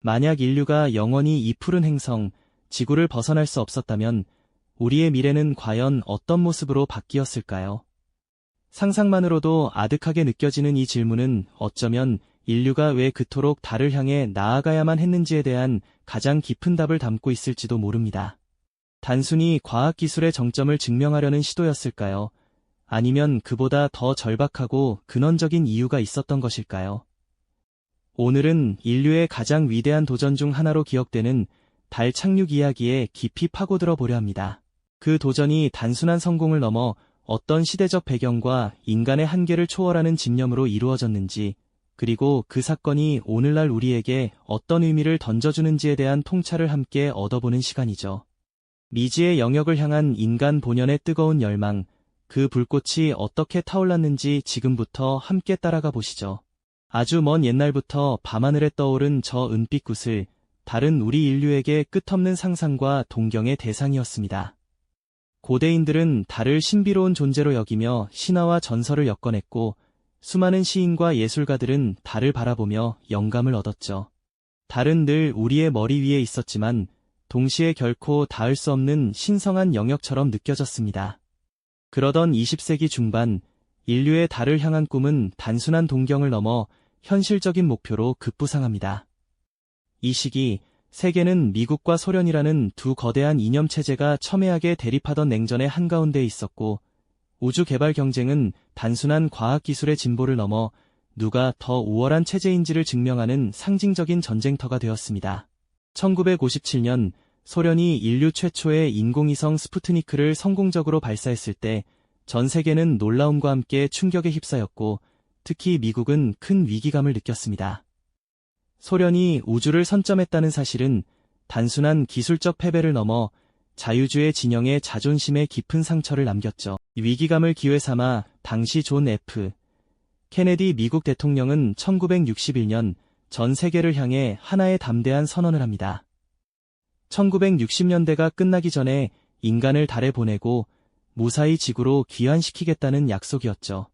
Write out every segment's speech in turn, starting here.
만약 인류가 영원히 이 푸른 행성, 지구를 벗어날 수 없었다면 우리의 미래는 과연 어떤 모습으로 바뀌었을까요? 상상만으로도 아득하게 느껴지는 이 질문은 어쩌면 인류가 왜 그토록 달을 향해 나아가야만 했는지에 대한 가장 깊은 답을 담고 있을지도 모릅니다. 단순히 과학기술의 정점을 증명하려는 시도였을까요? 아니면 그보다 더 절박하고 근원적인 이유가 있었던 것일까요? 오늘은 인류의 가장 위대한 도전 중 하나로 기억되는 달 착륙 이야기에 깊이 파고들어 보려 합니다. 그 도전이 단순한 성공을 넘어 어떤 시대적 배경과 인간의 한계를 초월하는 집념으로 이루어졌는지, 그리고 그 사건이 오늘날 우리에게 어떤 의미를 던져주는지에 대한 통찰을 함께 얻어보는 시간이죠. 미지의 영역을 향한 인간 본연의 뜨거운 열망, 그 불꽃이 어떻게 타올랐는지 지금부터 함께 따라가 보시죠. 아주 먼 옛날부터 밤하늘에 떠오른 저 은빛 구슬, 달은 우리 인류에게 끝없는 상상과 동경의 대상이었습니다. 고대인들은 달을 신비로운 존재로 여기며 신화와 전설을 엮어냈고, 수많은 시인과 예술가들은 달을 바라보며 영감을 얻었죠. 달은 늘 우리의 머리 위에 있었지만 동시에 결코 닿을 수 없는 신성한 영역처럼 느껴졌습니다. 그러던 20세기 중반, 인류의 달을 향한 꿈은 단순한 동경을 넘어 현실적인 목표로 급부상합니다. 이 시기, 세계는 미국과 소련이라는 두 거대한 이념체제가 첨예하게 대립하던 냉전의 한가운데에 있었고, 우주 개발 경쟁은 단순한 과학기술의 진보를 넘어 누가 더 우월한 체제인지를 증명하는 상징적인 전쟁터가 되었습니다. 1957년 소련이 인류 최초의 인공위성 스푸트니크를 성공적으로 발사했을 때 전 세계는 놀라움과 함께 충격에 휩싸였고, 특히 미국은 큰 위기감을 느꼈습니다. 소련이 우주를 선점했다는 사실은 단순한 기술적 패배를 넘어 자유주의 진영의 자존심에 깊은 상처를 남겼죠. 위기감을 기회 삼아 당시 존 F. 케네디 미국 대통령은 1961년 전 세계를 향해 하나의 담대한 선언을 합니다. 1960년대가 끝나기 전에 인간을 달에 보내고 무사히 지구로 귀환시키겠다는 약속이었죠.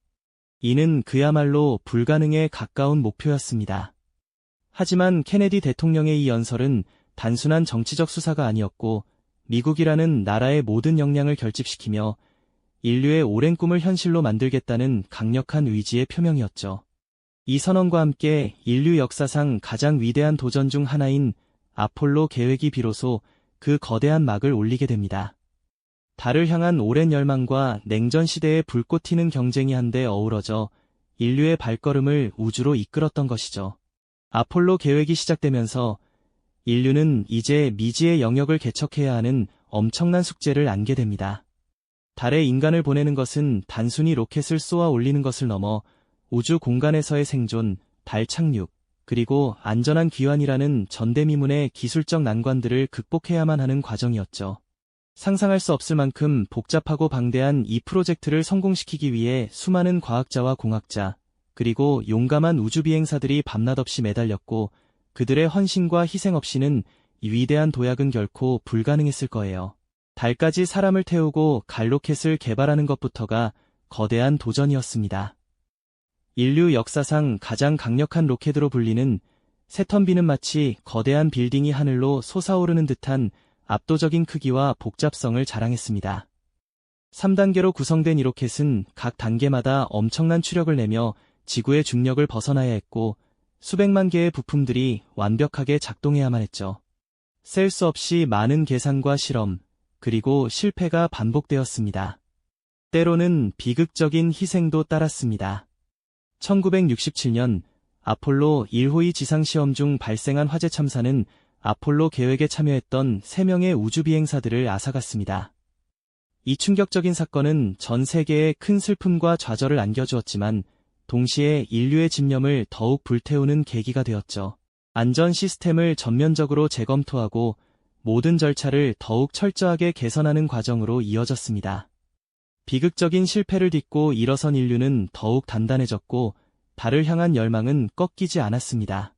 이는 그야말로 불가능에 가까운 목표였습니다. 하지만 케네디 대통령의 이 연설은 단순한 정치적 수사가 아니었고, 미국이라는 나라의 모든 역량을 결집시키며 인류의 오랜 꿈을 현실로 만들겠다는 강력한 의지의 표명이었죠. 이 선언과 함께 인류 역사상 가장 위대한 도전 중 하나인 아폴로 계획이 비로소 그 거대한 막을 올리게 됩니다. 달을 향한 오랜 열망과 냉전 시대의 불꽃 튀는 경쟁이 한데 어우러져 인류의 발걸음을 우주로 이끌었던 것이죠. 아폴로 계획이 시작되면서 인류는 이제 미지의 영역을 개척해야 하는 엄청난 숙제를 안게 됩니다. 달에 인간을 보내는 것은 단순히 로켓을 쏘아 올리는 것을 넘어 우주 공간에서의 생존, 달 착륙, 그리고 안전한 귀환이라는 전대미문의 기술적 난관들을 극복해야만 하는 과정이었죠. 상상할 수 없을 만큼 복잡하고 방대한 이 프로젝트를 성공시키기 위해 수많은 과학자와 공학자, 그리고 용감한 우주비행사들이 밤낮 없이 매달렸고, 그들의 헌신과 희생 없이는 이 위대한 도약은 결코 불가능했을 거예요. 달까지 사람을 태우고 갈 로켓을 개발하는 것부터가 거대한 도전이었습니다. 인류 역사상 가장 강력한 로켓으로 불리는 세턴비는 마치 거대한 빌딩이 하늘로 솟아오르는 듯한 압도적인 크기와 복잡성을 자랑했습니다. 3단계로 구성된 이 로켓은 각 단계마다 엄청난 추력을 내며 지구의 중력을 벗어나야 했고, 수백만 개의 부품들이 완벽하게 작동해야만 했죠. 셀 수 없이 많은 계산과 실험, 그리고 실패가 반복되었습니다. 때로는 비극적인 희생도 따랐습니다. 1967년 아폴로 1호의 지상시험 중 발생한 화재 참사는 아폴로 계획에 참여했던 3명의 우주비행사들을 앗아갔습니다. 이 충격적인 사건은 전 세계에 큰 슬픔과 좌절을 안겨주었지만 동시에 인류의 집념을 더욱 불태우는 계기가 되었죠. 안전 시스템을 전면적으로 재검토하고 모든 절차를 더욱 철저하게 개선하는 과정으로 이어졌습니다. 비극적인 실패를 딛고 일어선 인류는 더욱 단단해졌고 달을 향한 열망은 꺾이지 않았습니다.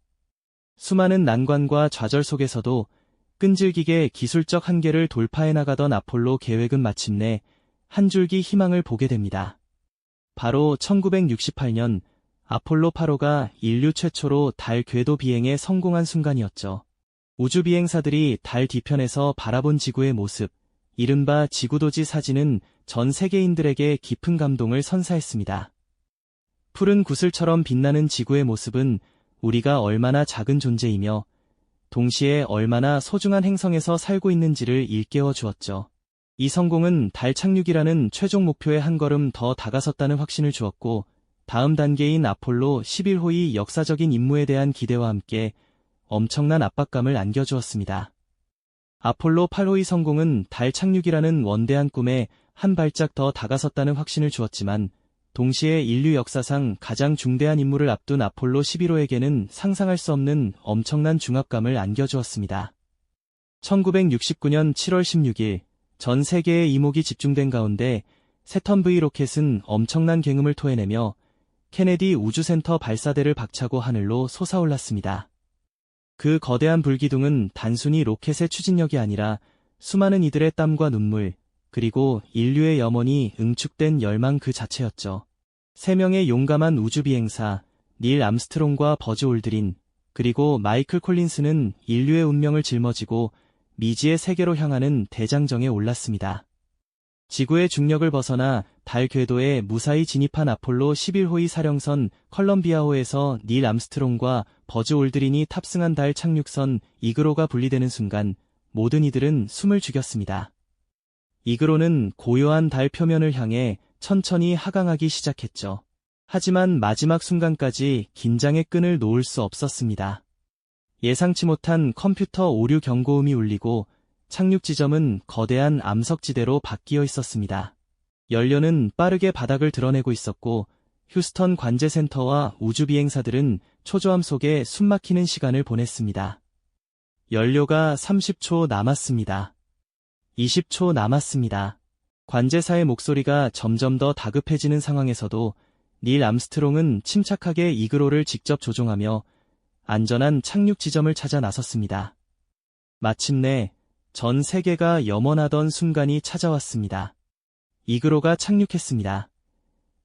수많은 난관과 좌절 속에서도 끈질기게 기술적 한계를 돌파해 나가던 아폴로 계획은 마침내 한 줄기 희망을 보게 됩니다. 바로 1968년 아폴로 8호가 인류 최초로 달 궤도 비행에 성공한 순간이었죠. 우주 비행사들이 달 뒤편에서 바라본 지구의 모습, 이른바 지구도지 사진은 전 세계인들에게 깊은 감동을 선사했습니다. 푸른 구슬처럼 빛나는 지구의 모습은 우리가 얼마나 작은 존재이며 동시에 얼마나 소중한 행성에서 살고 있는지를 일깨워 주었죠. 이 성공은 달 착륙이라는 최종 목표에 한 걸음 더 다가섰다는 확신을 주었고, 다음 단계인 아폴로 11호의 역사적인 임무에 대한 기대와 함께 엄청난 압박감을 안겨주었습니다. 아폴로 8호의 성공은 달 착륙이라는 원대한 꿈에 한 발짝 더 다가섰다는 확신을 주었지만, 동시에 인류 역사상 가장 중대한 임무를 앞둔 아폴로 11호에게는 상상할 수 없는 엄청난 중압감을 안겨주었습니다. 1969년 7월 16일, 전 세계의 이목이 집중된 가운데 세턴 V 로켓은 엄청난 굉음을 토해내며 케네디 우주센터 발사대를 박차고 하늘로 솟아올랐습니다. 그 거대한 불기둥은 단순히 로켓의 추진력이 아니라 수많은 이들의 땀과 눈물, 그리고 인류의 염원이 응축된 열망 그 자체였죠. 3명의 용감한 우주비행사, 닐 암스트롱과 버즈 올드린, 그리고 마이클 콜린스는 인류의 운명을 짊어지고 미지의 세계로 향하는 대장정에 올랐습니다. 지구의 중력을 벗어나 달 궤도에 무사히 진입한 아폴로 11호의 사령선 컬럼비아호에서 닐 암스트롱과 버즈 올드린이 탑승한 달 착륙선 이그로가 분리되는 순간 모든 이들은 숨을 죽였습니다. 이그로는 고요한 달 표면을 향해 천천히 하강하기 시작했죠. 하지만 마지막 순간까지 긴장의 끈을 놓을 수 없었습니다. 예상치 못한 컴퓨터 오류 경고음이 울리고 착륙 지점은 거대한 암석지대로 바뀌어 있었습니다. 연료는 빠르게 바닥을 드러내고 있었고 휴스턴 관제센터와 우주비행사들은 초조함 속에 숨막히는 시간을 보냈습니다. 연료가 30초 남았습니다. 20초 남았습니다. 관제사의 목소리가 점점 더 다급해지는 상황에서도 닐 암스트롱은 침착하게 이그로를 직접 조종하며 안전한 착륙 지점을 찾아 나섰습니다. 마침내 전 세계가 염원하던 순간이 찾아왔습니다. 이그로가 착륙했습니다.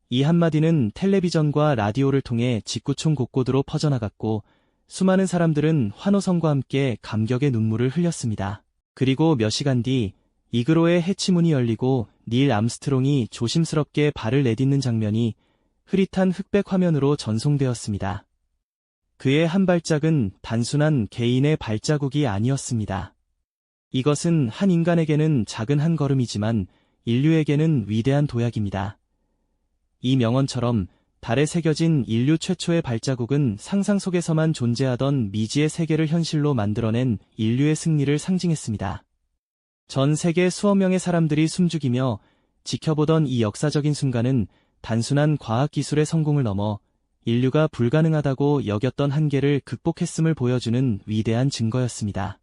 이 한마디는 텔레비전과 라디오를 통해 직구총 곳곳으로 퍼져나갔고 수많은 사람들은 환호성과 함께 감격의 눈물을 흘렸습니다. 그리고 몇 시간 뒤 이그로의 해치문이 열리고 닐 암스트롱이 조심스럽게 발을 내딛는 장면이 흐릿한 흑백 화면으로 전송되었습니다. 그의 한 발짝은 단순한 개인의 발자국이 아니었습니다. 이것은 한 인간에게는 작은 한 걸음이지만 인류에게는 위대한 도약입니다. 이 명언처럼 달에 새겨진 인류 최초의 발자국은 상상 속에서만 존재하던 미지의 세계를 현실로 만들어낸 인류의 승리를 상징했습니다. 전 세계 수억 명의 사람들이 숨죽이며 지켜보던 이 역사적인 순간은 단순한 과학기술의 성공을 넘어 인류가 불가능하다고 여겼던 한계를 극복했음을 보여주는 위대한 증거였습니다.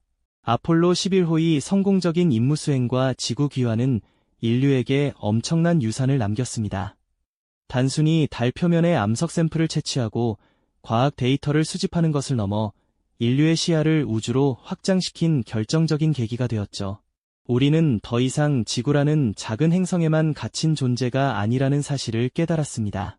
아폴로 11호의 성공적인 임무 수행과 지구 귀환은 인류에게 엄청난 유산을 남겼습니다. 단순히 달 표면의 암석 샘플을 채취하고 과학 데이터를 수집하는 것을 넘어 인류의 시야를 우주로 확장시킨 결정적인 계기가 되었죠. 우리는 더 이상 지구라는 작은 행성에만 갇힌 존재가 아니라는 사실을 깨달았습니다.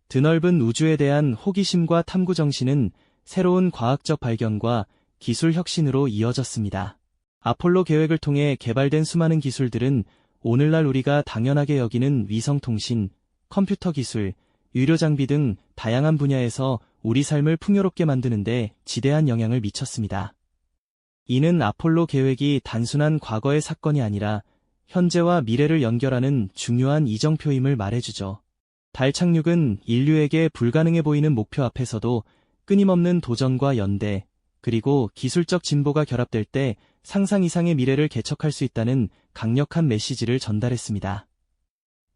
드넓은 우주에 대한 호기심과 탐구 정신은 새로운 과학적 발견과 기술 혁신으로 이어졌습니다. 아폴로 계획을 통해 개발된 수많은 기술들은 오늘날 우리가 당연하게 여기는 위성통신, 컴퓨터 기술, 유료 장비 등 다양한 분야에서 우리 삶을 풍요롭게 만드는데 지대한 영향을 미쳤습니다. 이는 아폴로 계획이 단순한 과거의 사건이 아니라 현재와 미래를 연결하는 중요한 이정표임을 말해주죠. 달 착륙은 인류에게 불가능해 보이는 목표 앞에서도 끊임없는 도전과 연대, 그리고 기술적 진보가 결합될 때 상상 이상의 미래를 개척할 수 있다는 강력한 메시지를 전달했습니다.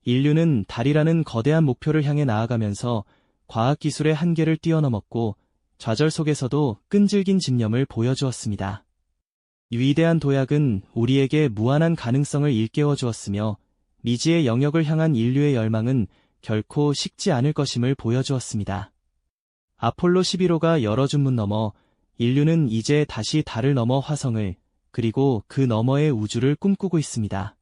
인류는 달이라는 거대한 목표를 향해 나아가면서 과학기술의 한계를 뛰어넘었고 좌절 속에서도 끈질긴 집념을 보여주었습니다. 위대한 도약은 우리에게 무한한 가능성을 일깨워 주었으며 미지의 영역을 향한 인류의 열망은 결코 식지 않을 것임을 보여주었습니다. 아폴로 11호가 열어준 문 너머 인류는 이제 다시 달을 넘어 화성을, 그리고 그 너머의 우주를 꿈꾸고 있습니다.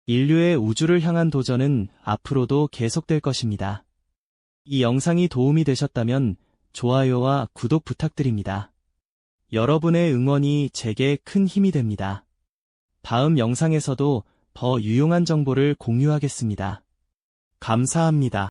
인류의 우주를 향한 도전은 앞으로도 계속될 것입니다. 이 영상이 도움이 되셨다면 좋아요와 구독 부탁드립니다. 여러분의 응원이 제게 큰 힘이 됩니다. 다음 영상에서도 더 유용한 정보를 공유하겠습니다. 감사합니다.